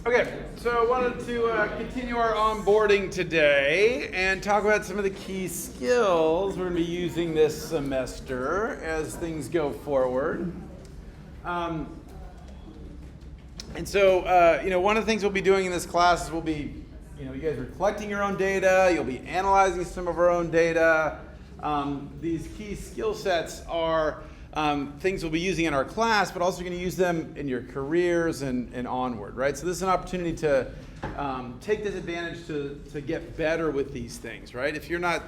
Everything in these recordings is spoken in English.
Okay, so I wanted to continue our onboarding today and talk about some of the key skills we're going to be using this semester as things go forward. And so, one of the things we'll be doing in this class is we'll be, you guys are collecting your own data, you'll be analyzing some of our own data. These key skill sets are things we'll be using in our class, but also going to use them in your careers and onward, right? So this is an opportunity to take this advantage to get better with these things, right? If you're not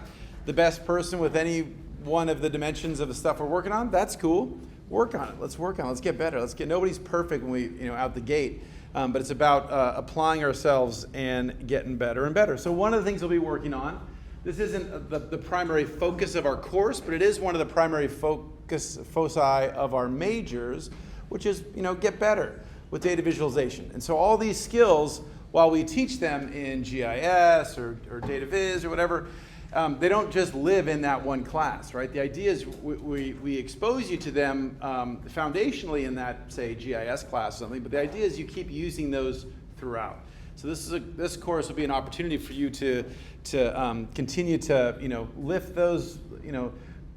the best person with any one of the dimensions of the stuff we're working on, that's cool. Work on it. Let's work on it. Let's get better. Nobody's perfect when we, out the gate, but it's about applying ourselves and getting better and better. So one of the things we'll be working on, this isn't the primary focus of our course, but it is one of the primary foci of our majors, which is, get better with data visualization. And so all these skills, while we teach them in GIS or data viz or whatever, they don't just live in that one class, right? The idea is we expose you to them foundationally in that, say, GIS class or something, but the idea is you keep using those throughout. So this course will be an opportunity for you to continue to, lift those,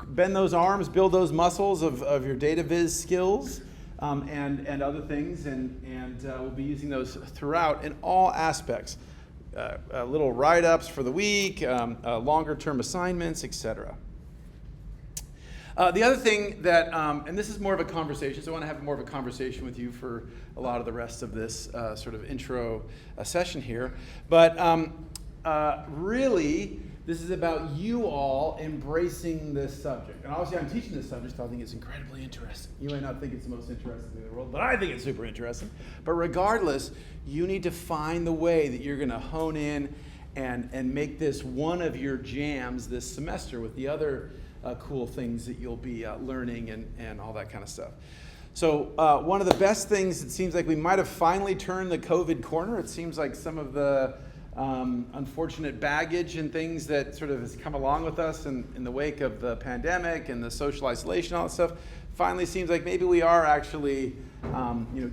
bend those arms, build those muscles of your data viz skills and other things, and we'll be using those throughout in all aspects. Little write-ups for the week, longer-term assignments, etc. The other thing that, and this is more of a conversation, so I want to have more of a conversation with you for a lot of the rest of this sort of intro session here, but really, this is about you all embracing this subject. And obviously I'm teaching this subject, so I think it's incredibly interesting. You may not think it's the most interesting thing in the world, but I think it's super interesting. But regardless, you need to find the way that you're going to hone in and make this one of your jams this semester with the other cool things that you'll be learning and all that kind of stuff. So one of the best things, it seems like we might have finally turned the COVID corner. It seems like some of the unfortunate baggage and things that sort of has come along with us in the wake of the pandemic and the social isolation, all that stuff, finally seems like maybe we are actually,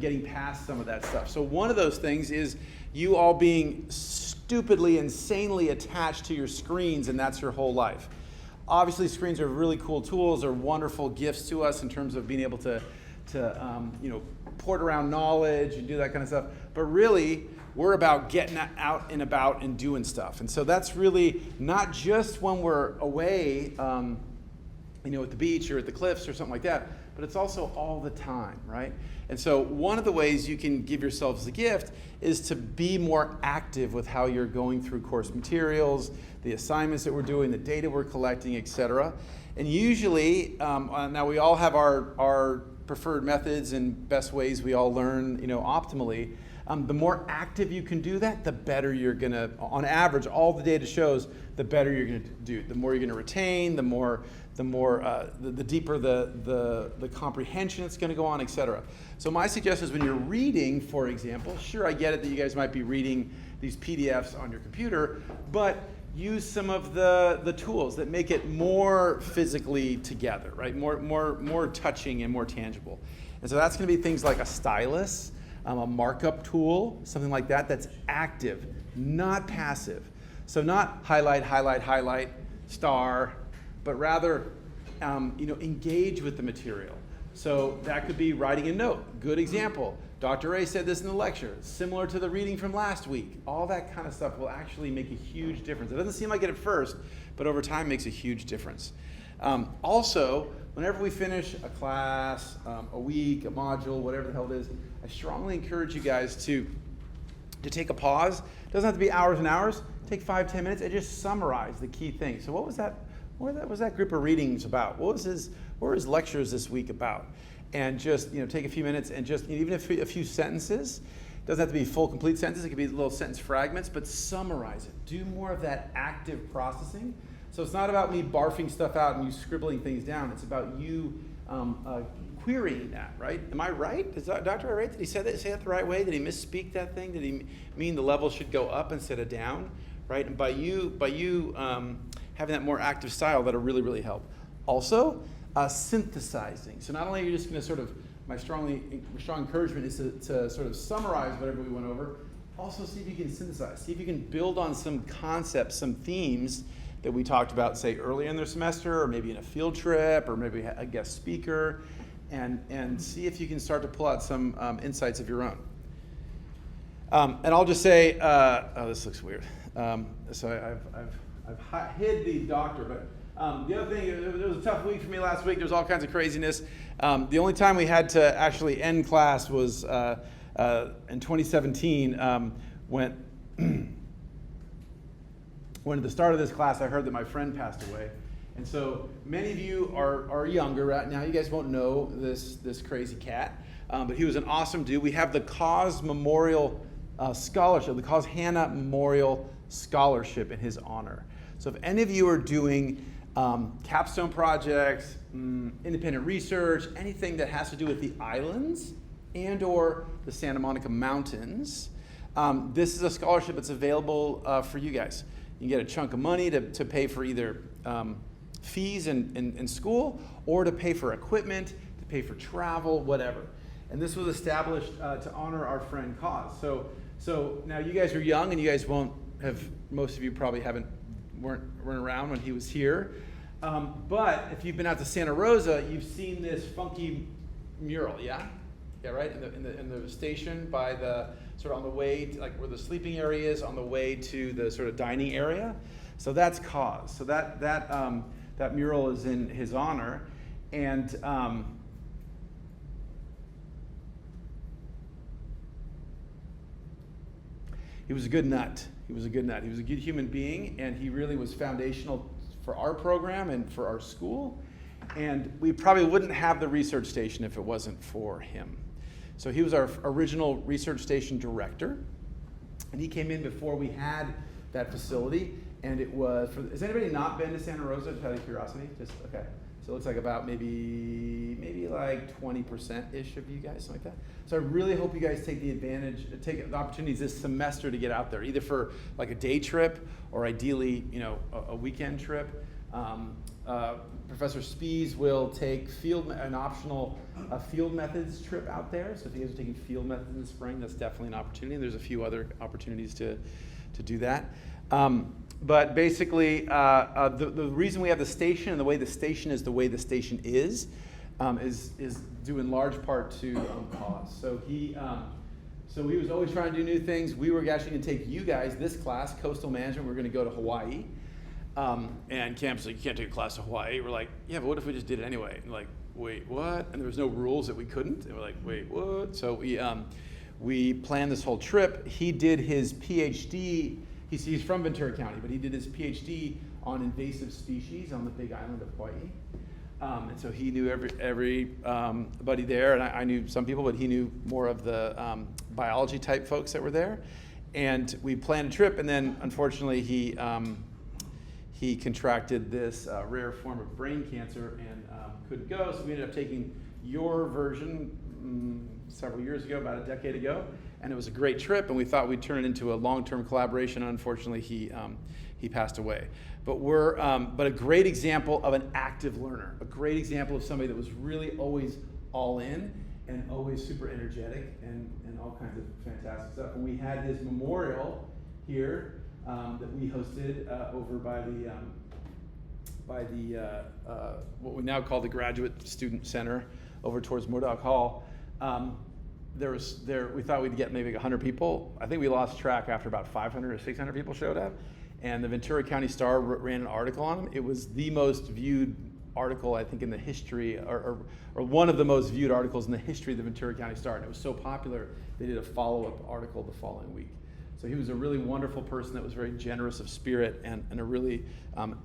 getting past some of that stuff. So one of those things is you all being stupidly, insanely attached to your screens, and that's your whole life. Obviously, screens are really cool tools, are wonderful gifts to us in terms of being able to port around knowledge and do that kind of stuff. But really, we're about getting out and about and doing stuff. And so that's really not just when we're away, at the beach or at the cliffs or something like that, but it's also all the time, right? And so one of the ways you can give yourselves the gift is to be more active with how you're going through course materials, the assignments that we're doing, the data we're collecting, etc. And usually, now we all have our preferred methods and best ways we all learn, optimally. The more active you can do that, the better you're going to, on average, all the data shows, the better you're going to do. The more you're going to retain, the deeper the comprehension it's going to go on, etc. So my suggestion is when you're reading, for example, sure, I get it that you guys might be reading these PDFs on your computer, but use some of the tools that make it more physically together, right? More touching and more tangible. And so that's going to be things like a stylus, a markup tool, something like that, that's active, not passive. So not highlight, star, but rather, engage with the material. So that could be writing a note. Good example. Dr. Ray said this in the lecture, similar to the reading from last week. All that kind of stuff will actually make a huge difference. It doesn't seem like it at first, but over time makes a huge difference. Also, whenever we finish a class, a week, a module, whatever the hell it is, I strongly encourage you guys to take a pause. It doesn't have to be hours and hours. Take 5-10 minutes and just summarize the key things. So what was that? What was that group of readings about? What were his lectures this week about? And just take a few minutes and just even if a few sentences. It doesn't have to be full, complete sentences. It could be little sentence fragments, but summarize it. Do more of that active processing. So it's not about me barfing stuff out and you scribbling things down. It's about you querying that, right? Am I right? Is Dr. Ray right? Did he say that the right way? Did he misspeak that thing? Did he mean the level should go up instead of down, right? And by you having that more active style, that'll really, really help. Also, synthesizing. So not only are you just going to sort of, my strong encouragement is to sort of summarize whatever we went over, also see if you can synthesize, see if you can build on some concepts, some themes that we talked about, say, earlier in their semester, or maybe in a field trip, or maybe a guest speaker, and see if you can start to pull out some insights of your own. And I'll just say, oh, this looks weird. So I've hid the doctor, but the other thing, it was a tough week for me last week. There was all kinds of craziness. The only time we had to actually end class was in 2017 when at the start of this class I heard that my friend passed away. And so many of you are younger right now. You guys won't know this crazy cat, but he was an awesome dude. We have the Cause Memorial Scholarship, the Cause Hannah Memorial Scholarship in his honor. So if any of you are doing capstone projects, independent research, anything that has to do with the islands and or the Santa Monica Mountains, this is a scholarship that's available for you guys. You can get a chunk of money to pay for either fees in school, or to pay for equipment, to pay for travel, whatever. And this was established to honor our friend Cause. So now you guys are young, and you guys won't have, most of you probably weren't around when he was here. But if you've been out to Santa Rosa, you've seen this funky mural, yeah? Yeah, right? In the station by the, sort of on the way, to, like where the sleeping area is, on the way to the sort of dining area. So that's Cause. So that mural is in his honor. And he was a good nut. He was a good good human being, and he really was foundational for our program and for our school. And we probably wouldn't have the research station if it wasn't for him. So he was our original research station director, and he came in before we had that facility. And it was, has anybody not been to Santa Rosa, just out of curiosity? Just, okay. So it looks like about maybe like 20%-ish of you guys, something like that. So I really hope you guys take the opportunities this semester to get out there, either for like a day trip or ideally, a weekend trip. Professor Spies will take an optional field methods trip out there. So if you guys are taking field methods in the spring, that's definitely an opportunity. There's a few other opportunities to do that. But basically, the reason we have the station and the way the station is is due in large part to Cause. So he was always trying to do new things. We were actually going to take you guys, this class, Coastal Management, we're going to go to Hawaii. And Cam's like, you can't take a class to Hawaii. We're like, yeah, but what if we just did it anyway? And like, wait, what? And there was no rules that we couldn't. And we're like, wait, what? So we planned this whole trip. He did his PhD. He's from Ventura County, but he did his PhD on invasive species on the Big Island of Hawaii. And so he knew everybody there, and I knew some people, but he knew more of the biology type folks that were there. And we planned a trip, and then unfortunately he contracted this rare form of brain cancer and couldn't go. So we ended up taking your version several years ago, about a decade ago, and it was a great trip, and we thought we'd turn it into a long-term collaboration. Unfortunately, he passed away. But but a great example of an active learner, a great example of somebody that was really always all in and always super energetic and all kinds of fantastic stuff. And we had his memorial here that we hosted over by the what we now call the Graduate Student Center over towards Murdoch Hall. We thought we'd get maybe 100 people. I think we lost track after about 500 or 600 people showed up. And the Ventura County Star ran an article on him. It was the most viewed article, I think, in the history, or one of the most viewed articles in the history of the Ventura County Star. And it was so popular, they did a follow-up article the following week. So he was a really wonderful person that was very generous of spirit and a really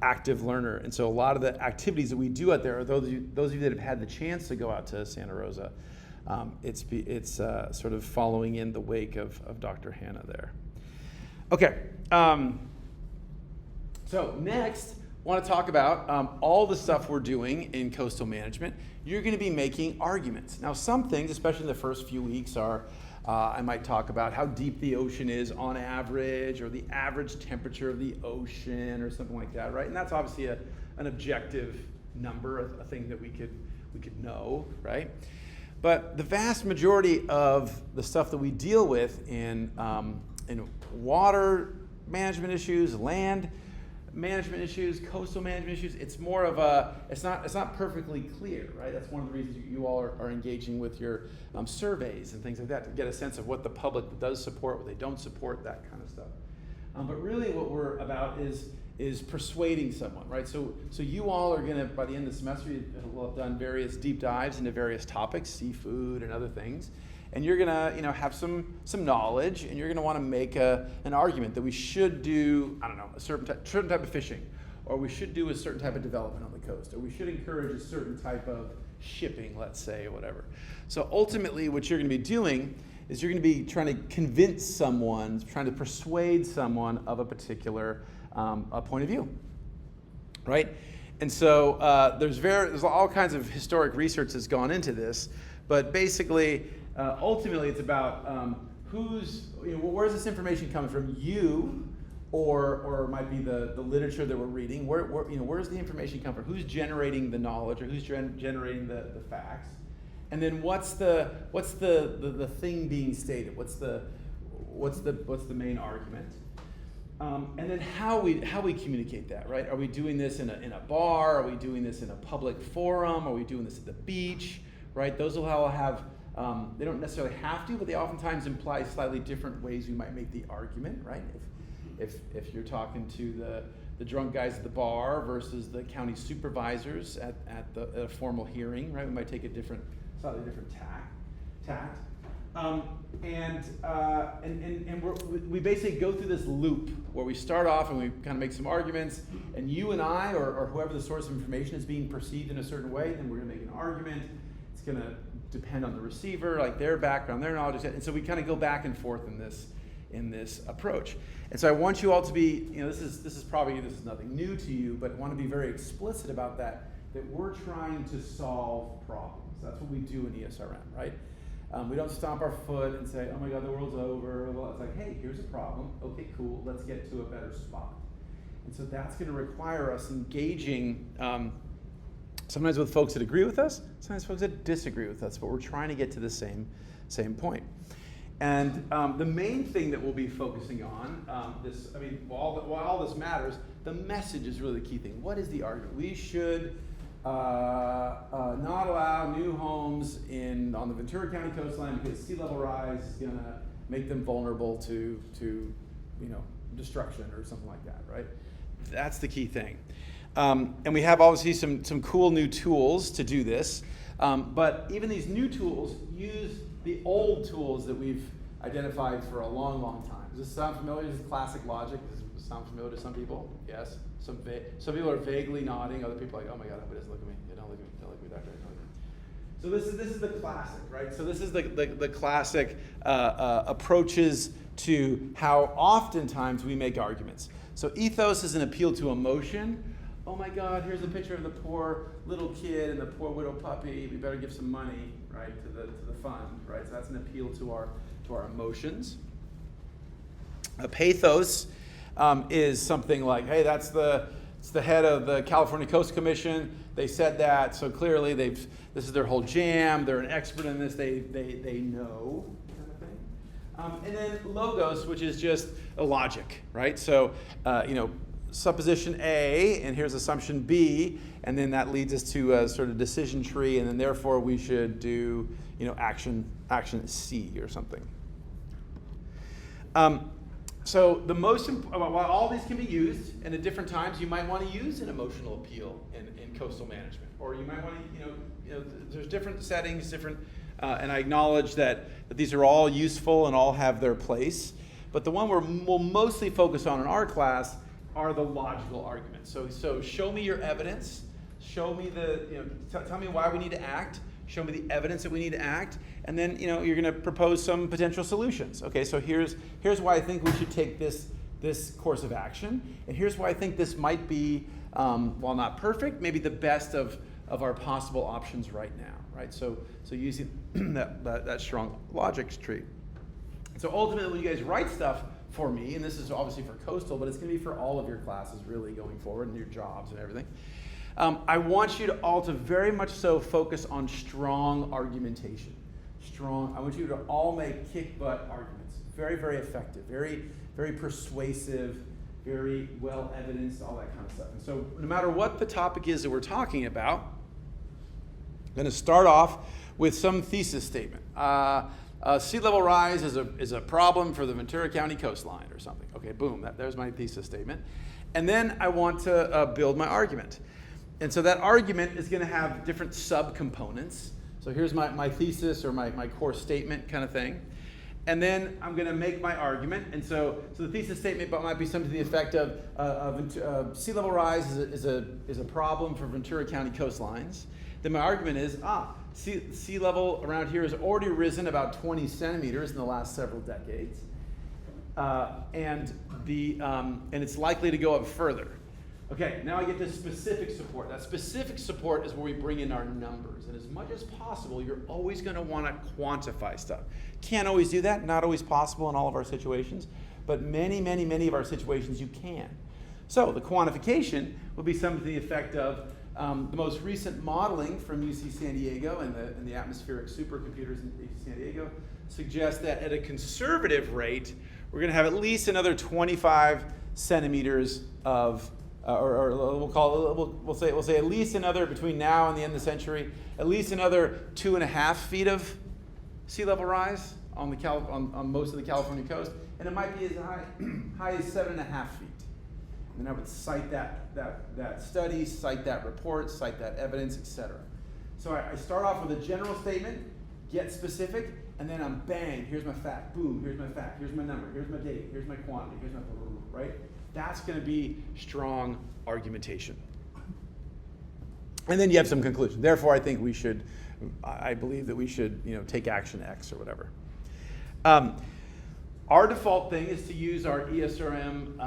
active learner. And so a lot of the activities that we do out there are those of you that have had the chance to go out to Santa Rosa. It's sort of following in the wake of Dr. Hannah there. Okay. So next, I want to talk about all the stuff we're doing in coastal management. You're going to be making arguments. Now, some things, especially in the first few weeks, are I might talk about how deep the ocean is on average, or the average temperature of the ocean, or something like that, right? And that's obviously an objective number, a thing that we could know, right? But the vast majority of the stuff that we deal with in water management issues, land management issues, coastal management issues. It's more of a, it's not perfectly clear, right? That's one of the reasons you all are engaging with your surveys and things like that to get a sense of what the public does support, what they don't support, that kind of stuff. But really what we're about is persuading someone, right? So you all are gonna, by the end of the semester, you'll have done various deep dives into various topics, seafood and other things. And you're gonna, have some knowledge, and you're gonna want to make an argument that we should do, I don't know, a certain type of fishing, or we should do a certain type of development on the coast, or we should encourage a certain type of shipping, let's say, or whatever. So ultimately, what you're gonna be doing is you're gonna be trying to convince someone, trying to persuade someone of a particular a point of view, right? And so there's all kinds of historic research that's gone into this, but basically, ultimately, it's about where's this information coming from? You, or it might be the literature that we're reading. Where's the information come from? Who's generating the knowledge, or who's generating the facts? And then what's the thing being stated? What's the main argument? And then how we communicate that, right? Are we doing this in a bar? Are we doing this in a public forum? Are we doing this at the beach? Right? Those will all have. They don't necessarily have to, but they oftentimes imply slightly different ways we might make the argument, right? If you're talking to the drunk guys at the bar versus the county supervisors at a formal hearing, right? We might take a slightly different tact. We basically go through this loop where we start off and we kind of make some arguments, and you and I, or whoever the source of information is being perceived in a certain way, then we're going to make an argument. It's going to depend on the receiver, like their background, their knowledge, and so we kind of go back and forth in this approach. And so I want you all to be, this is nothing new to you, but I want to be very explicit about that we're trying to solve problems. That's what we do in ESRM, right? We don't stomp our foot and say, oh my God, the world's over. Well, it's like, hey, here's a problem. Okay, cool, let's get to a better spot. And so that's going to require us engaging sometimes with folks that agree with us, sometimes folks that disagree with us, but we're trying to get to the same point. And the main thing that we'll be focusing on, while all this matters, the message is really the key thing. What is the argument? We should not allow new homes on the Ventura County coastline because sea level rise is going to make them vulnerable to destruction or something like that, right? That's the key thing. And we have obviously some cool new tools to do this, but even these new tools use the old tools that we've identified for a long, long time. Does this sound familiar? This is classic logic. Does this sound familiar to some people? Yes. Some people are vaguely nodding. Other people are like, oh my God, nobody doesn't look at me. They don't look at me. Don't look at me, doctor. So this is the classic, right? So this is the classic approaches to how oftentimes we make arguments. So ethos is an appeal to emotion. Oh my God, here's a picture of the poor little kid and the poor widow puppy. We better give some money, right, to the fund, right? So that's an appeal to our emotions. A pathos is something like, hey, it's the head of the California Coast Commission. They said that, so clearly this is their whole jam. They're an expert in this. They know, kind of thing. And then logos, which is just a logic, right? So supposition A, and here's assumption B, and then that leads us to a sort of decision tree, and then therefore we should do, action C or something. So while all these can be used, and at different times you might want to use an emotional appeal in coastal management, or you might want to, there's different settings, and I acknowledge that these are all useful and all have their place, but the one we'll mostly focus on in our class are the logical arguments. So show me your evidence. Show me tell me why we need to act. Show me the evidence that we need to act, and then you're going to propose some potential solutions. Okay, so here's why I think we should take this course of action, and here's why I think this might be, while not perfect, maybe the best of our possible options right now. Right. So using that strong logic tree. So ultimately, when you guys write stuff for me, and this is obviously for coastal, but it's going to be for all of your classes really going forward and your jobs and everything. I want you to all to very much so focus on strong argumentation. strong. I want you to all make kick-butt arguments. Very, very effective. Very, very persuasive. Very well evidenced. All that kind of stuff. And so, no matter what the topic is that we're talking about, I'm going to start off with some thesis statement. Sea level rise is a problem for the Ventura County coastline or something. Okay, boom. There's my thesis statement. And then I want to build my argument. And so that argument is going to have different subcomponents. So here's my thesis or my core statement kind of thing. And then I'm going to make my argument. And so the thesis statement might be something to the effect of sea level rise is a problem for Ventura County coastlines. Then my argument is, sea level around here has already risen about 20 centimeters in the last several decades. And it's likely to go up further. Okay, now I get to specific support. That specific support is where we bring in our numbers. And as much as possible, you're always going to want to quantify stuff. Can't always do that, not always possible in all of our situations, but many, many, many of our situations you can. So the quantification will be something to the effect of the most recent modeling from UC San Diego and the atmospheric supercomputers in UC San Diego suggests that at a conservative rate, we're going to have at least another 25 centimeters of we'll say at least another, between now and the end of the century, at least another 2.5 feet of sea level rise on most of the California coast, and it might be as high as 7.5 feet. And then I would cite that study, cite that report, cite that evidence, etc. So I start off with a general statement, get specific, and then I'm bang, here's my fact, boom, here's my fact, here's my number, here's my date, here's my quantity, here's my right? That's going to be strong argumentation. And then you have some conclusion. Therefore, I believe that we should, take action X or whatever. Our default thing is to use our ESRM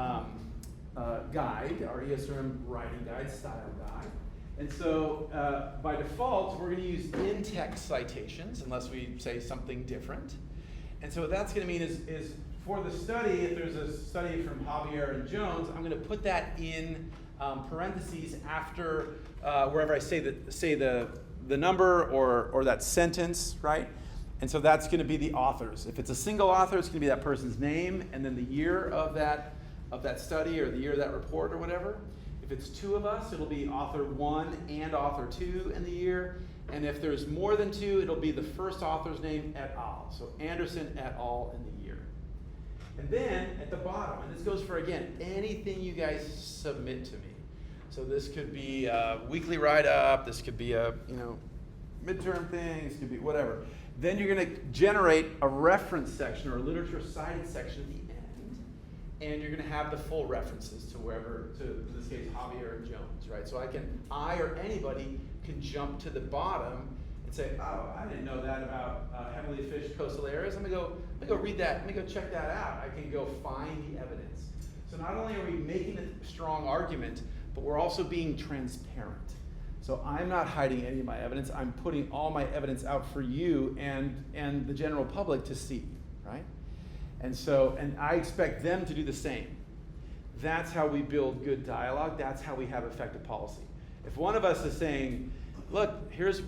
guide, our ESRM writing guide, style guide. And so by default, we're going to use in-text citations unless we say something different. And so what that's going to mean is for the study, if there's a study from Javier and Jones, I'm going to put that in parentheses after wherever I say the number or that sentence, right? And so that's going to be the authors. If it's a single author, it's going to be that person's name and then the year of that study or the year of that report or whatever. If it's two of us, it'll be author 1 and author 2 in the year. And if there's more than 2, it'll be the first author's name et al. So Anderson et al. In the year. And then at the bottom, and this goes for, again, anything you guys submit to me. So this could be a weekly write-up, this could be a midterm thing, this could be whatever. Then you're going to generate a reference section or a literature cited section at the end, and you're going to have the full references to wherever, in this case, Javier and Jones, right? So I or anybody can jump to the bottom and say, oh, I didn't know that about heavily fished coastal areas. Let me go read that. Let me go check that out. I can go find the evidence. So not only are we making a strong argument, but we're also being transparent. So I'm not hiding any of my evidence. I'm putting all my evidence out for you and the general public to see, right? And I expect them to do the same. That's how we build good dialogue. That's how we have effective policy. If one of us is saying, look,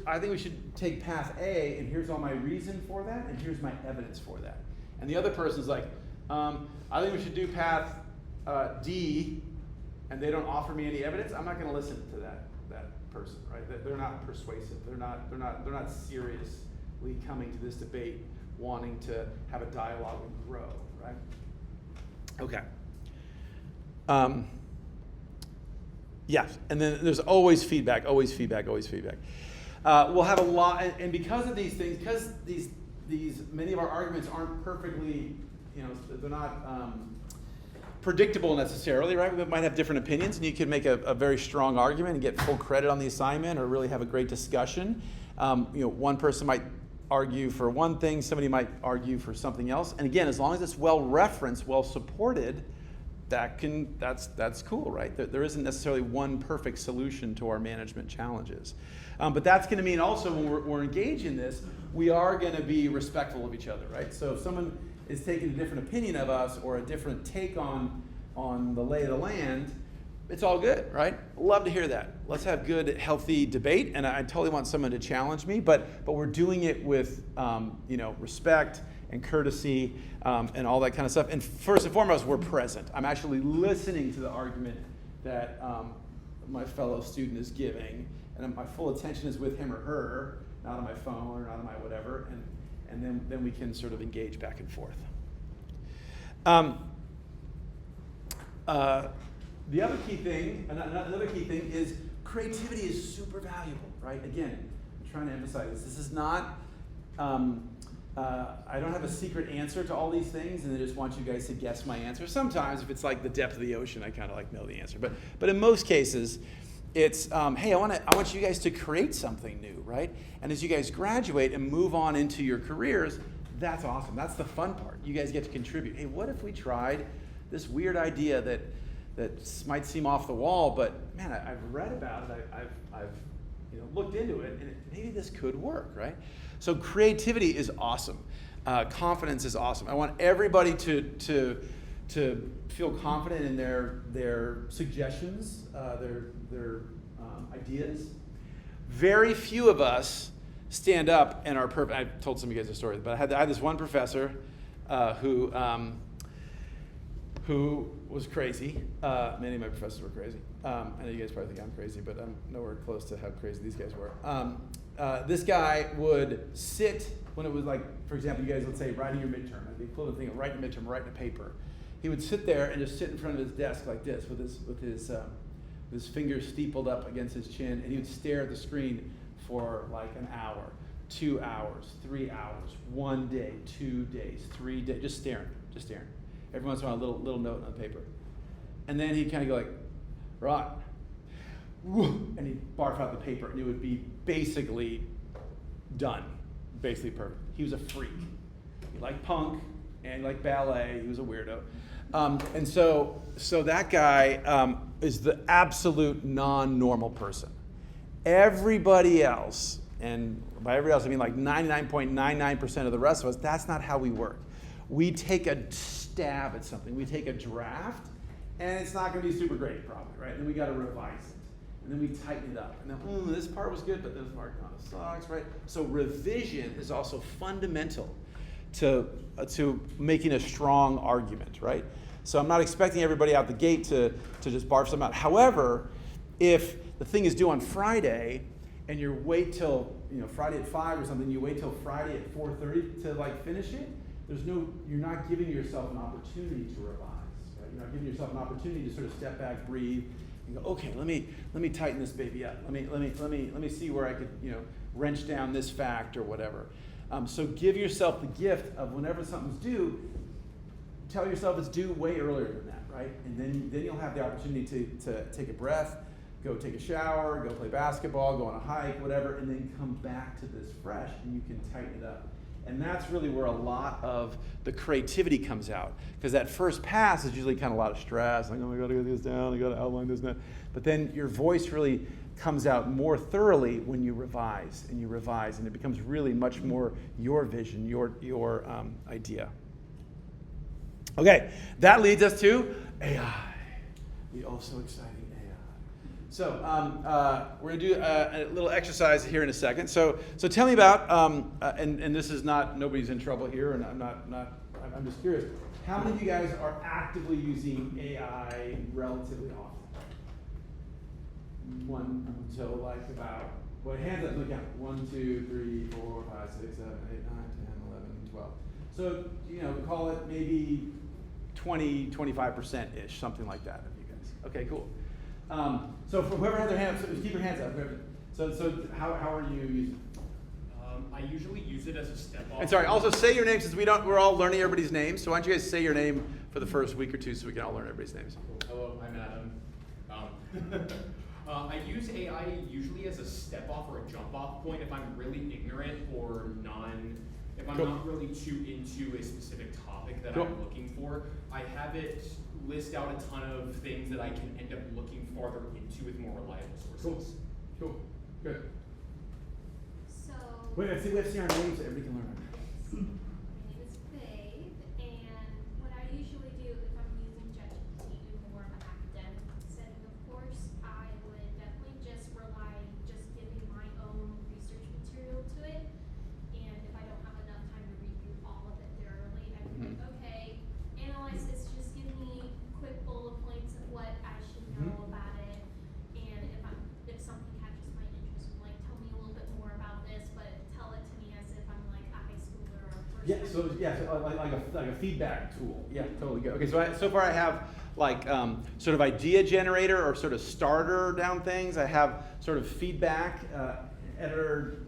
I think we should take path A, and here's all my reason for that, and here's my evidence for that. And the other person's like, I think we should do path D, and they don't offer me any evidence, I'm not going to listen to that person, right? They're not persuasive. They're not seriously coming to this debate wanting to have a dialogue and grow, right? Okay. Yes, and then there's always feedback. We'll have a lot, and because of these things, because these many of our arguments aren't perfectly, they're not predictable necessarily, right? We might have different opinions, and you could make a very strong argument and get full credit on the assignment, or really have a great discussion. One person might argue for one thing, somebody might argue for something else, and again, as long as it's well referenced, well supported, that's cool, right? There isn't necessarily one perfect solution to our management challenges. But that's going to mean also when we're engaged in this, we are going to be respectful of each other, right? So if someone is taking a different opinion of us or a different take on the lay of the land, it's all good, right? Love to hear that. Let's have good, healthy debate, and I totally want someone to challenge me, but we're doing it with respect and courtesy and all that kind of stuff. And first and foremost, we're present. I'm actually listening to the argument that my fellow student is giving, and my full attention is with him or her, not on my phone or not on my whatever, and then we can sort of engage back and forth. The other key thing, another key thing is creativity is super valuable, right? Again, I'm trying to emphasize this. This is not, I don't have a secret answer to all these things, and I just want you guys to guess my answer. Sometimes, if it's like the depth of the ocean, I kind of like know the answer. But in most cases, it's, hey, I want you guys to create something new, right? And as you guys graduate and move on into your careers, that's awesome. That's the fun part. You guys get to contribute. Hey, what if we tried this weird idea that might seem off the wall, but man, I've read about it. I've looked into it, and maybe this could work, right? So creativity is awesome. Confidence is awesome. I want everybody to feel confident in their suggestions, their ideas. Very few of us stand up and are perfect. I've told some of you guys a story, but I had this one professor who was crazy. Many of my professors were crazy. I know you guys probably think I'm crazy, but I'm nowhere close to how crazy these guys were. This guy would sit when it was like, for example, you guys, let's say, writing your midterm, like the equivalent thing of writing a midterm, writing a paper. He would sit there and just sit in front of his desk like this with his fingers steepled up against his chin, and he would stare at the screen for like an hour, 2 hours, 3 hours, 1 day, 2 days, 3 days, just staring. Every once in a while, a little note on the paper. And then he'd kind of go like, right, and he'd barf out the paper, and it would be basically done, basically perfect. He was a freak. He liked punk, and he liked ballet. He was a weirdo. And so that guy is the absolute non-normal person. Everybody else, and by everybody else I mean like 99.99% of the rest of us, that's not how we work. We take a stab at something. We take a draft, and it's not going to be super great, probably, right? And then we got to revise it, and then we tighten it up, and then this part was good, but this part kind of sucks, right? So revision is also fundamental to making a strong argument, right? So I'm not expecting everybody out the gate to just barf something out. However, if the thing is due on Friday, and you wait till Friday at 5 or something, you wait till Friday at 4:30 to like finish it. You're not giving yourself an opportunity to revise, right? You're not giving yourself an opportunity to sort of step back, breathe, and go, okay, let me tighten this baby up. Let me see where I could wrench down this fact or whatever. So give yourself the gift of whenever something's due, tell yourself it's due way earlier than that, right? And then you'll have the opportunity to take a breath, go take a shower, go play basketball, go on a hike, whatever, and then come back to this fresh, and you can tighten it up. And that's really where a lot of the creativity comes out. Because that first pass is usually kind of a lot of stress, like, oh, I got to get this down, I got to outline this and that. But then your voice really comes out more thoroughly when you revise, and it becomes really much more your vision, your idea. Okay, that leads us to AI. The also exciting AI. So we're going to do a little exercise here in a second. So tell me about, and this is not, nobody's in trouble here, and I'm just curious. How many of you guys are actively using AI relatively often? One until like about, well, hands up, look out. 1, 2, 3, 4, 5, 6, 7, 8, 9, 10, 11, 12. So, call it maybe 20, 25%-ish, something like that of you guys. Okay, cool. So for whoever had their hand up, so keep your hands up. So how are you using it? I usually use it as a step off. And sorry, also say your name since we're all learning everybody's names. So why don't you guys say your name for the first week or two so we can all learn everybody's names. Hello, I'm Adam. I use AI usually as a step off or a jump off point if I'm really ignorant or if I'm not really too into a specific topic that I'm looking for. I have it list out a ton of things that I can end up looking farther into with more reliable sources. Cool. Good. So Wait, we have to see our names so everybody can learn. my name is Faith, and what I usually do if I'm using ChatGPT to do more of an academic setting of So yeah, so like a feedback tool. Yeah, totally good. Okay, so far I have like sort of idea generator or sort of starter down things. I have sort of feedback, editor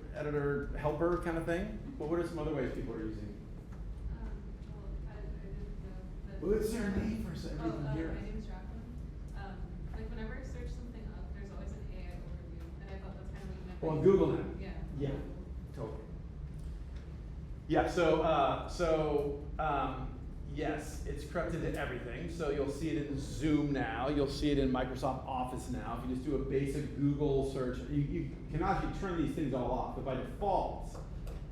helper kind of thing. But what are some other ways people are using? Well, What's their name for so everybody can hear My us? name is Jacqueline. Like whenever I search something up, there's always an AI overview, and I thought that's kind of what you meant. Well, by on Google now. Yeah. Yeah, totally. Yeah, yes, it's crept into everything. So you'll see it in Zoom now. You'll see it in Microsoft Office now. If you just do a basic Google search, you can actually turn these things all off. But by default,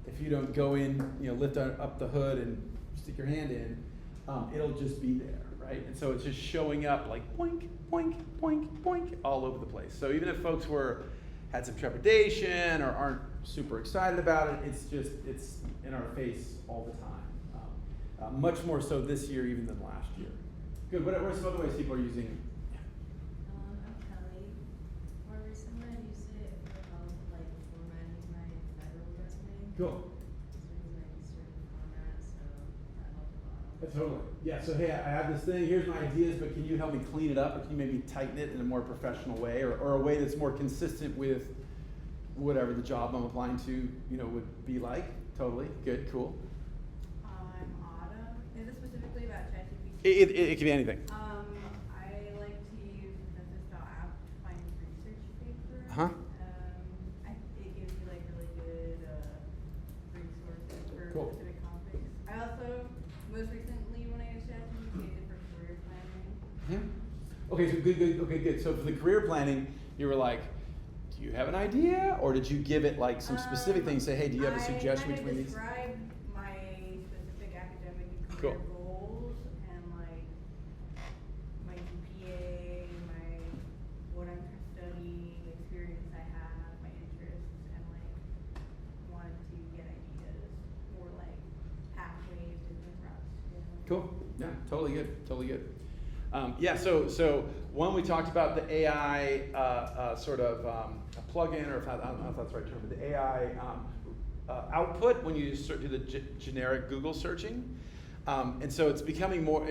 if you don't go in, lift up the hood and stick your hand in, it'll just be there, right? And so it's just showing up like boink, boink, boink, boink all over the place. So even if folks had some trepidation or aren't super excited about it, it's in our face all the time. Much more so this year even than last year. Good. What are some other ways people are using? I'm Kelly. More recently, I used it for help, like formatting my federal resume. Cool. Just because I use certain formats, so that helped a lot. Totally. Yeah, so hey, I have this thing, here's my ideas, but can you help me clean it up, or can you maybe tighten it in a more professional way, or a way that's more consistent with whatever the job I'm applying to, would be like? Totally. Good, cool. I'm Autumn. Is it specifically about ChatGPT? It can be anything. I like to use Census.app to find research papers. Uh-huh. It gives you like really good resources for Cool. specific topics. I also, most recently when I used ChatGPT, I did for career planning. Okay, so good. Okay, good. So for the career planning, you were like, do you have an idea, or did you give it like some specific things? Say, hey, do you have a suggestion I between these? described my specific academic and Cool. career goals and like my GPA, what I'm studying, the experience I have, my interests, and like wanted to get ideas or like pathways, business routes to go. Cool. Yeah, totally good. Totally good. So one, we talked about the AI sort of plugin, or I don't know if that's the right term, but the AI output when you do the generic Google searching. And so it's becoming more,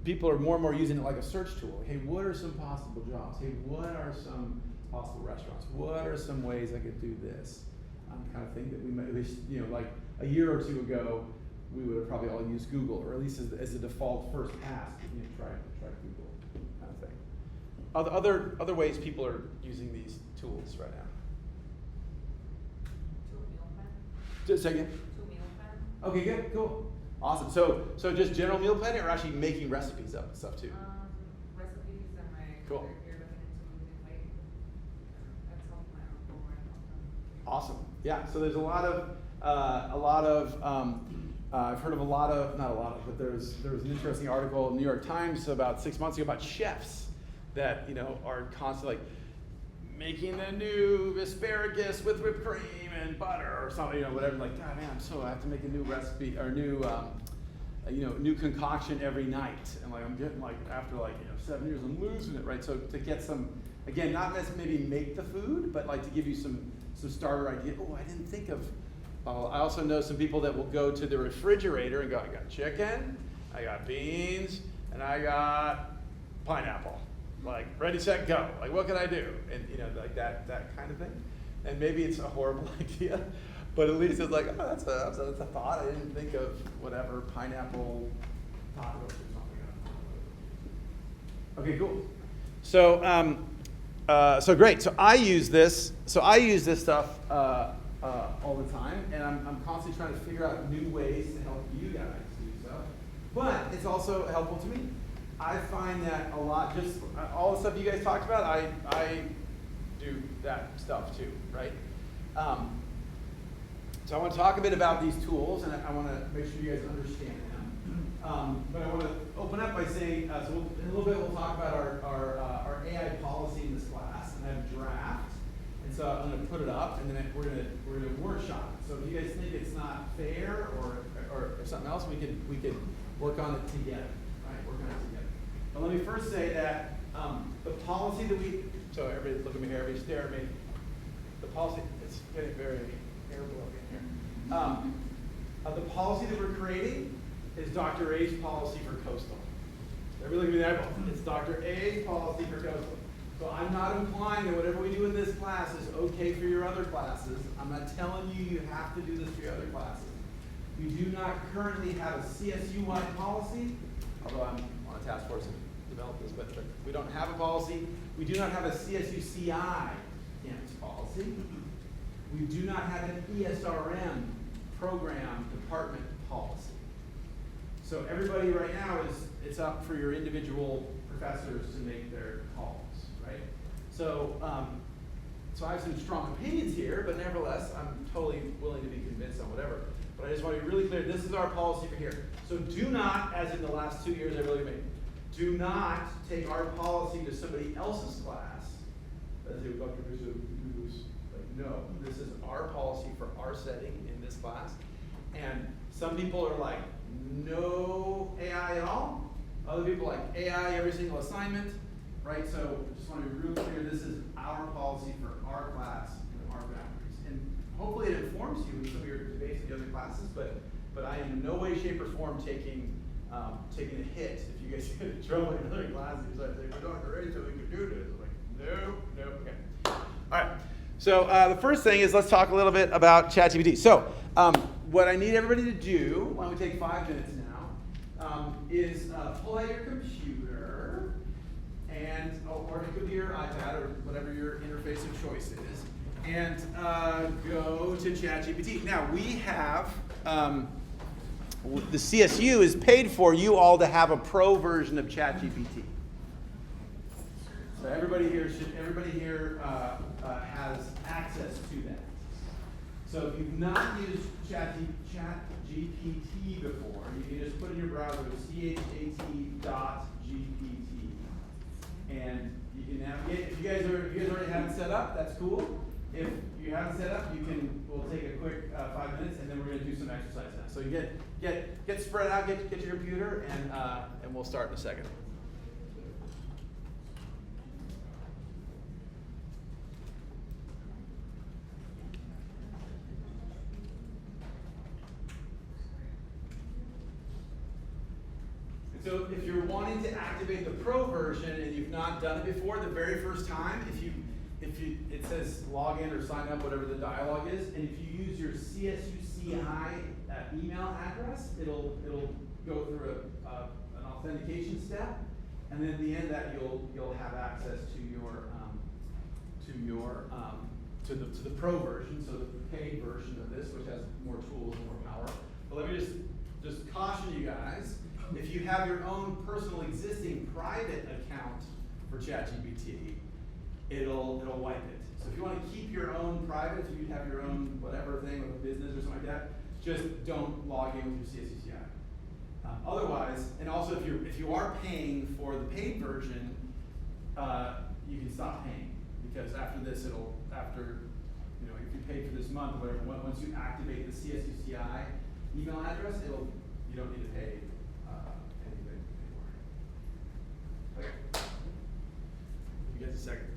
people are more and more using it like a search tool. Hey, what are some possible jobs? Hey, what are some possible restaurants? What are some ways I could do this? Kind of thing that we might, at least, like a year or two ago, we would have probably all used Google, or at least as a default first pass, try Google, kind of thing. Other ways people are using these tools right now. To a meal plan. Just a second. To a meal plan. Okay, good, cool, awesome. So just general meal planning, or actually making recipes up and stuff too? Recipes and my Cool. career here looking into losing weight. That's helped my uncle and helped them. Awesome. Yeah. So there's a lot of I've heard of not a lot of, but there was an interesting article in the New York Times about 6 months ago about chefs that are constantly like making a new asparagus with whipped cream and butter or something, whatever. Like, God, man, I have to make a new recipe or new concoction every night, and like I'm getting like after 7 years, I'm losing it, right? So to get some, again, not necessarily maybe make the food, but like to give you some starter idea. Oh, I didn't think of. I also know some people that will go to the refrigerator and go, I got chicken, I got beans, and I got pineapple. Like, ready, set, go. Like, what can I do? And, like that kind of thing. And maybe it's a horrible idea, but at least it's like, oh, that's a thought. I didn't think of whatever, pineapple pot roast or something. Okay, cool. So great. So I use this stuff all the time, and I'm constantly trying to figure out new ways to help you guys do so. But it's also helpful to me. I find that a lot, just all the stuff you guys talked about, I do that stuff too, right? So I want to talk a bit about these tools, and I want to make sure you guys understand them. But I want to open up by saying, in a little bit we'll talk about our AI policy in this class, and I have a draft. And so I'm going to put it up, and then we're going to workshop it. So if you guys think it's not fair or something else, we could work on it together, right? Work on it together. But let me first say that the policy that so everybody look at me here, everybody stare at me. The policy, it's getting very air blowing in here. The policy that we're creating is Dr. A's policy for coastal. Everybody look at me in the eyeball. It's Dr. A's policy for coastal. So I'm not implying that whatever we do in this class is okay for your other classes. I'm not telling you you have to do this for your other classes. We do not currently have a CSU-wide policy, although I'm on a task force to develop this, but we don't have a policy. We do not have a CSU-CI campus policy. We do not have an ESRM program department policy. So everybody right now it's up for your individual professors to make their calls, right? So, so I have some strong opinions here, but nevertheless, I'm totally willing to be convinced on whatever. But I just want to be really clear, this is our policy for here. So do not, as in the last 2 years I really made, do not take our policy to somebody else's class. As if Dr. Bishop was like, no, this is our policy for our setting in this class. And some people are like, no AI at all. Other people like AI every single assignment, right? So just want to be real clear, this is our policy for our class and our boundaries. And hopefully it informs you in some of your debates in the other classes, but I am in no way, shape, or form taking a hit if you guys get in trouble in other classes. Like, we're Dr. Ray so we can do this. I'm like, no, okay. All right. So the first thing is let's talk a little bit about ChatGPT. So what I need everybody to do, why don't we take 5 minutes now, is pull out your computer and, or it could be your iPad or whatever your interface of choice is, and go to ChatGPT. Now we have, the CSU is paid for you all to have a pro version of ChatGPT. So everybody here has access to that. So if you've not used ChatGPT before, you can just put in your browser chat.gpt, and you can navigate. If you guys already have it set up, that's cool. If you haven't set up, we'll take a quick 5 minutes, and then we're going to do some exercise now. So you get spread out, get your computer, and we'll start in a second. So if you're wanting to activate the pro version and you've not done it before, the very first time, it says log in or sign up, whatever the dialogue is, and if you use your CSUCI email address, it'll go through an authentication step, and then at the end of that you'll have access to the pro version, so the paid version of this, which has more tools and more power. But let me just caution you guys. If you have your own personal existing private account for ChatGPT, it'll wipe it. So if you want to keep your own private, if you have your own whatever thing with a business or something like that, just don't log in with your CSUCI. Otherwise, and also if you are paying for the paid version, you can stop paying, because after this if you paid for this month or whatever, once you activate the CSUCI email address, you don't need to pay anything anymore. Okay. You guys a second.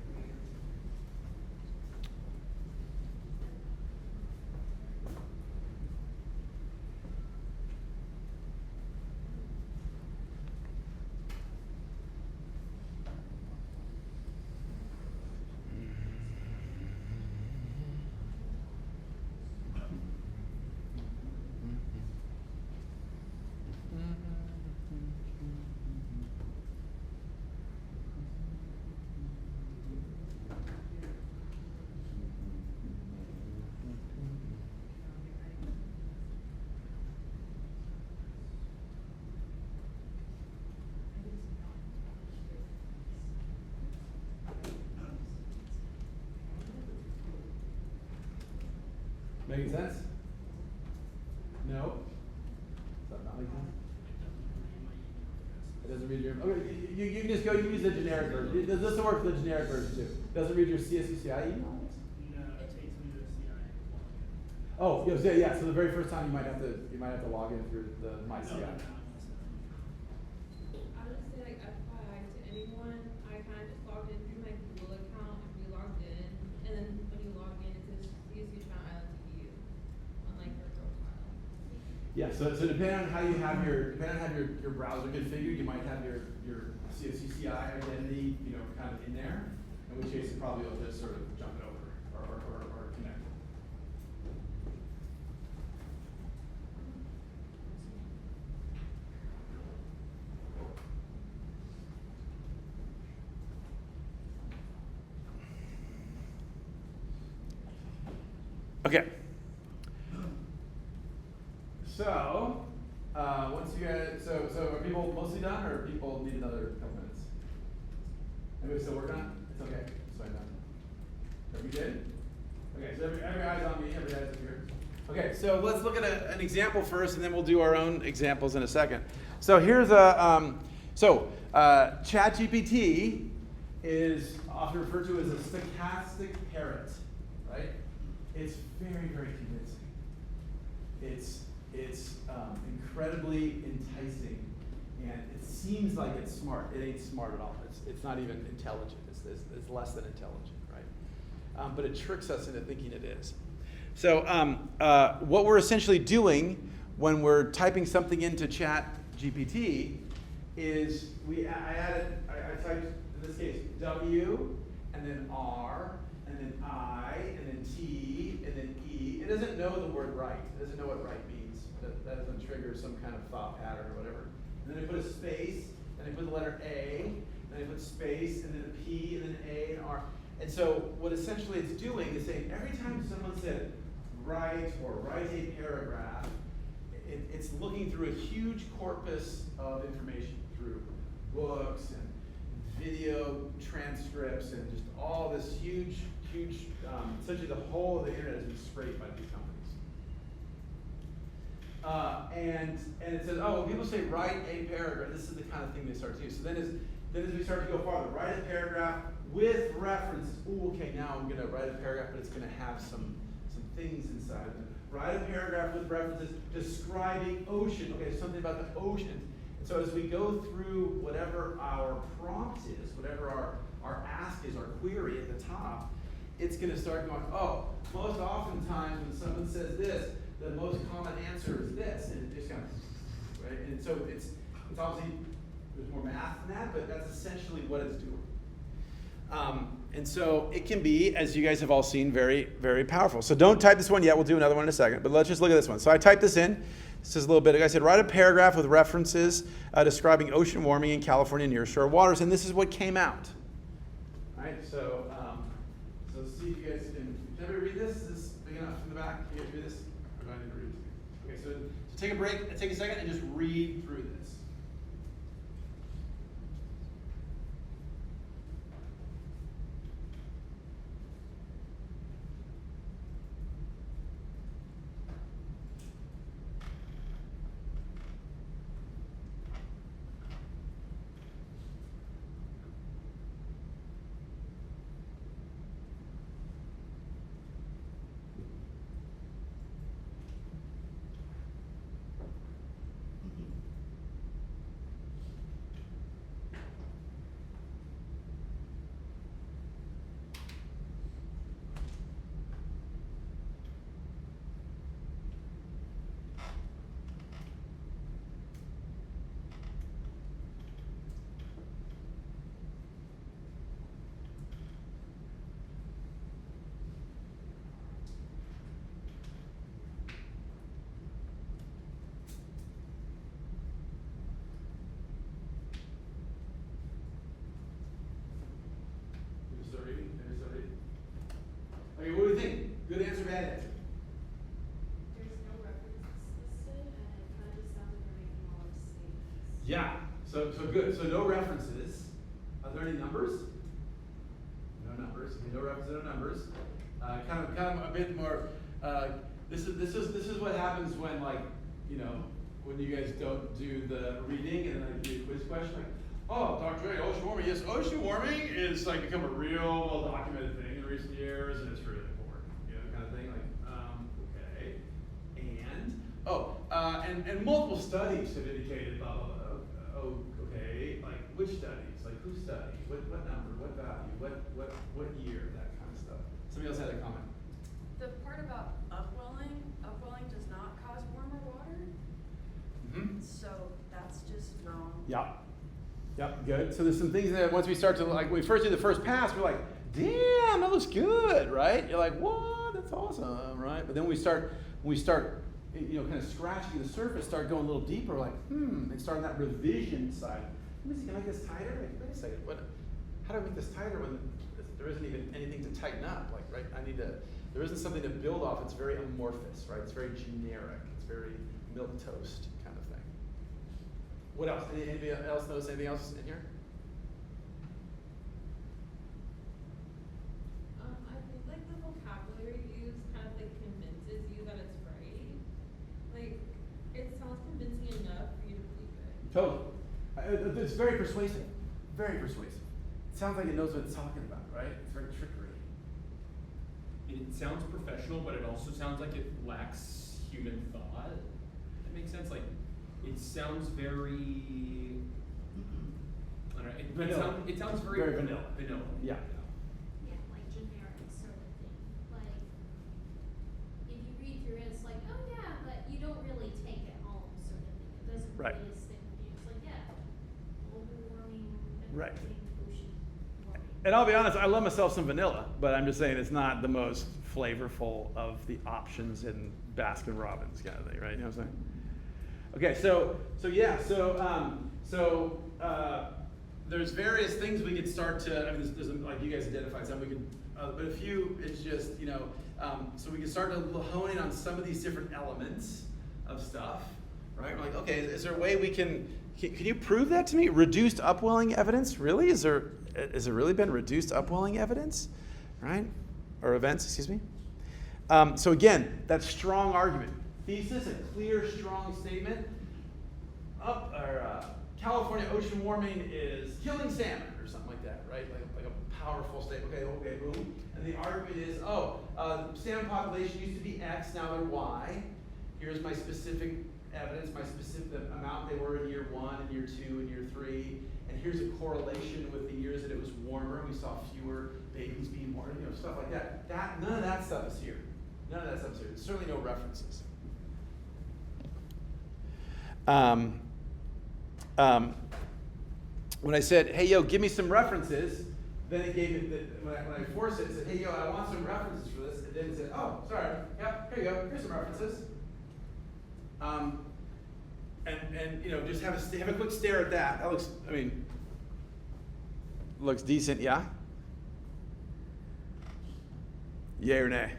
Making sense? No? Does that not make sense? It doesn't read your. Okay, you can just go use the generic version. Does this work for the generic version too? Doesn't read your CSUCI email? No, it takes me to the CI. Oh, yeah. So the very first time you might have to log in through the My CI. I would just say, like, FYI to anyone, I kind of just logged in through my Google account and re-logged in, and then when you log in, it says CSU Channel ILTU on like your profile. So depending on how you have your browser configured, you might have your CCI identity, kind of in there. In which case, it probably will just sort of jump it over or connect it. Okay. So, once you guys, so are people mostly done, or people need another couple minutes? Anybody still working on it? It's okay. So I'm done. Are we good? Okay. So every eye's on me. Every eye's up here. Okay. So let's look at an example first, and then we'll do our own examples in a second. So here's a ChatGPT is often referred to as a stochastic parrot, right? It's very, very convincing. It's incredibly enticing, and it seems like it's smart. It ain't smart at all. It's not even intelligent. It's less than intelligent, right? But it tricks us into thinking it is. So what we're essentially doing when we're typing something into ChatGPT is I typed, in this case, W, and then R, and then I, and then T, and then E. It doesn't know the word right. It doesn't know what right means. That doesn't trigger some kind of thought pattern or whatever. And then I put a space, and I put the letter A, then I put space, and then a P, and then A, and R. And so what essentially it's doing is saying every time someone said write or write a paragraph, it's looking through a huge corpus of information, through books and video transcripts and just all this huge, essentially the whole of the internet has been scraped by these companies. And it says, oh, when people say write a paragraph, this is the kind of thing they start to do. So then as we start to go farther, write a paragraph with references. Ooh, okay, now I'm going to write a paragraph, but it's going to have some things inside of it. Write a paragraph with references describing ocean. Okay, something about the ocean. And so as we go through whatever our prompt is, whatever our ask is, our query at the top, it's going to start going, oh, most oftentimes when someone says this, the most common answer is this, and it just kind of, right? And so it's obviously, there's more math than that, but that's essentially what it's doing. And so it can be, as you guys have all seen, very, very powerful. So don't type this one yet. We'll do another one in a second. But let's just look at this one. So I typed this in. This is a little bit. I said, write a paragraph with references describing ocean warming in California nearshore waters. And this is what came out. All right. So see if you guys can everybody read this? Is this big enough from the back? Can you guys read this? Or do I need to read this? Okay. So take a break. Take a second and just read through this. Okay, what do we think? Good answer, bad answer? There's no references listed, and it kind of just sounds like we're making all the statements. Yeah. So good. So no references. Are there any numbers? No numbers. Okay, no references, no numbers. Kind of a bit more. This is what happens when when you guys don't do the reading and then I do a quiz question like, oh, Dr. A, ocean warming. Yes, ocean warming is become a real well-documented thing in recent years, and it's really important, kind of thing. Okay, and multiple studies have indicated blah blah blah. Oh, okay, which studies? Who studied? What number? What value? What year? That kind of stuff. Somebody else had a comment. The part about upwelling does not cause warmer water? so that's just wrong. Yep. Yep, good. So there's some things that once we start to, like, when we first do the first pass, we're like, damn, that looks good, right? You're like, what? That's awesome, right? But then we start, kind of scratching the surface, start going a little deeper, like, and start on that revision side. Let me see, can I make this tighter? Like, wait a second, how do I make this tighter when there isn't even anything to tighten up? Like, right, there isn't something to build off. It's very amorphous, right? It's very generic. It's very milquetoast kind of thing. What else? Anybody else notice anything else in here? I think like the vocabulary used kind of like convinces you that it's right. Like, it sounds convincing enough for you to believe it. Totally. It's very persuasive. Very persuasive. It sounds like it knows what it's talking about, right? It's very trickery. It sounds professional, but it also sounds like it lacks human thought. That makes sense. Like, it sounds very. I don't know. Vanilla. It sounds very vanilla. Vanilla. Yeah. Yeah, like generic sort of thing. Like, if you read through it, it's like, oh yeah, but you don't really take it home sort of thing. It doesn't Right. really stick with you. It's like, yeah, global warming, Right. ocean warming. And I'll be honest, I love myself some vanilla, but I'm just saying it's not the most flavorful of the options in Baskin Robbins kind of thing, right? You know what I'm saying? Okay, there's various things we could start to. I mean, there's like you guys identified some. We could, but a few. It's just so we can start to hone in on some of these different elements of stuff, right? We're like, okay, is there a way we can you prove that to me? Reduced upwelling evidence, really? Has there really been reduced upwelling evidence, right? Or events, excuse me. So again, that strong argument. Thesis, a clear, strong statement. California ocean warming is killing salmon, or something like that, right? Like a powerful statement. Okay, boom. And the argument is, salmon population used to be X, now they're Y. Here's my specific evidence, the amount they were in year 1, and year 2, and year 3. And here's a correlation with the years that it was warmer. We saw fewer babies being born, stuff like that. None of that stuff is here. There's certainly no references. When I said, hey, yo, give me some references, then it gave me, when I forced it, it said, hey, yo, I want some references for this. And then it said, oh, sorry, yep, here you go, here's some references. Just have a quick stare at that. That looks decent, yeah? Yay or nay?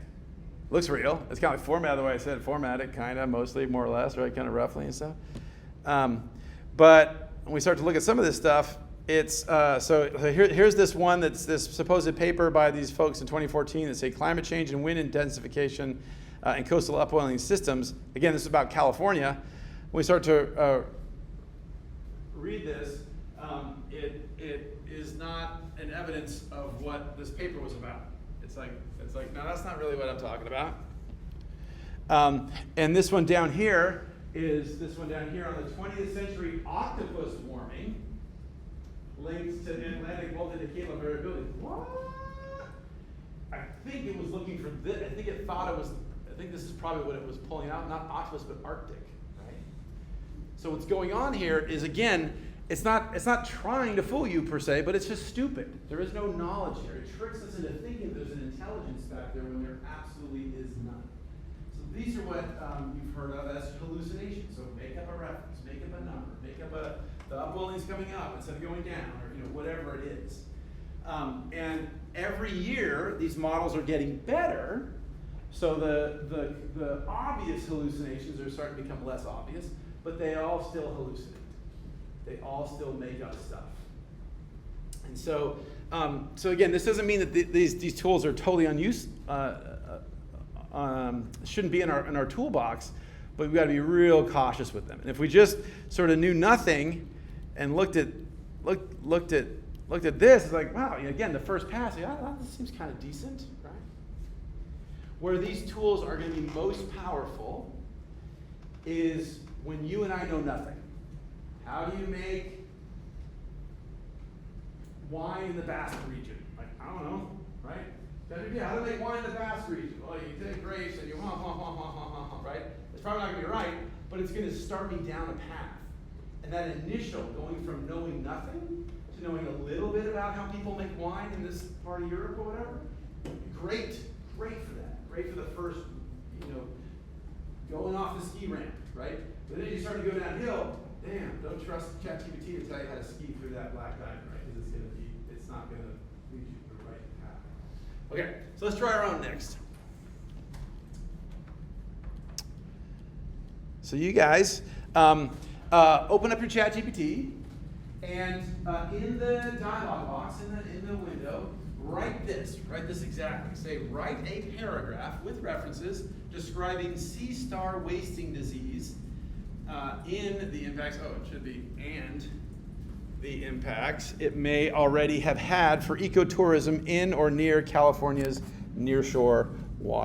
Looks real. It's kind of like formatted the way I said it. Formatted, kind of, mostly, more or less, right? Kind of roughly and stuff. But when we start to look at some of this stuff, it's here's this one that's this supposed paper by these folks in 2014 that say climate change and wind intensification and coastal upwelling systems. Again, this is about California. When we start to read this, it is not an evidence of what this paper was about. It's like, no, that's not really what I'm talking about. And this one down here is on the 20th century octopus warming linked to Atlantic multi-decadal variability. What? I think it was looking for this. I think this is probably what it was pulling out, not octopus, but Arctic, right? So what's going on here is, again, it's not trying to fool you per se, but it's just stupid. There is no knowledge here. It tricks us into thinking there's an intelligence back there when there absolutely is none. So these are what you've heard of as hallucinations. So make up a reference, make up a number, make up the upwelling's coming up instead of going down, or whatever it is. And every year these models are getting better. So the obvious hallucinations are starting to become less obvious, but they all still hallucinate. They all still make up stuff. And so again, this doesn't mean that these tools are totally unused, shouldn't be in our toolbox, but we've got to be real cautious with them. And if we just sort of knew nothing and looked at this, it's like, wow, again, the first pass, this seems kind of decent, right? Where these tools are going to be most powerful is when you and I know nothing. How do you make wine in the Basque region? Like, I don't know, right? How to make wine in the Basque region? Well, you take grapes and you right? It's probably not going to be right, but it's going to start me down a path. And that initial going from knowing nothing to knowing a little bit about how people make wine in this part of Europe or whatever, great for that. Great for the first, going off the ski ramp, right? But then you start to go downhill, damn, don't trust ChatGPT to tell you how to ski through that black diamond, right? Because it's not gonna lead you to the right path. Okay, so let's try our own next. So you guys, open up your ChatGPT, and in the dialog box, in the window, write this exactly. Say, write a paragraph with references describing sea-star wasting disease in the impacts, it should be, and the impacts it may already have had for ecotourism in or near California's nearshore water.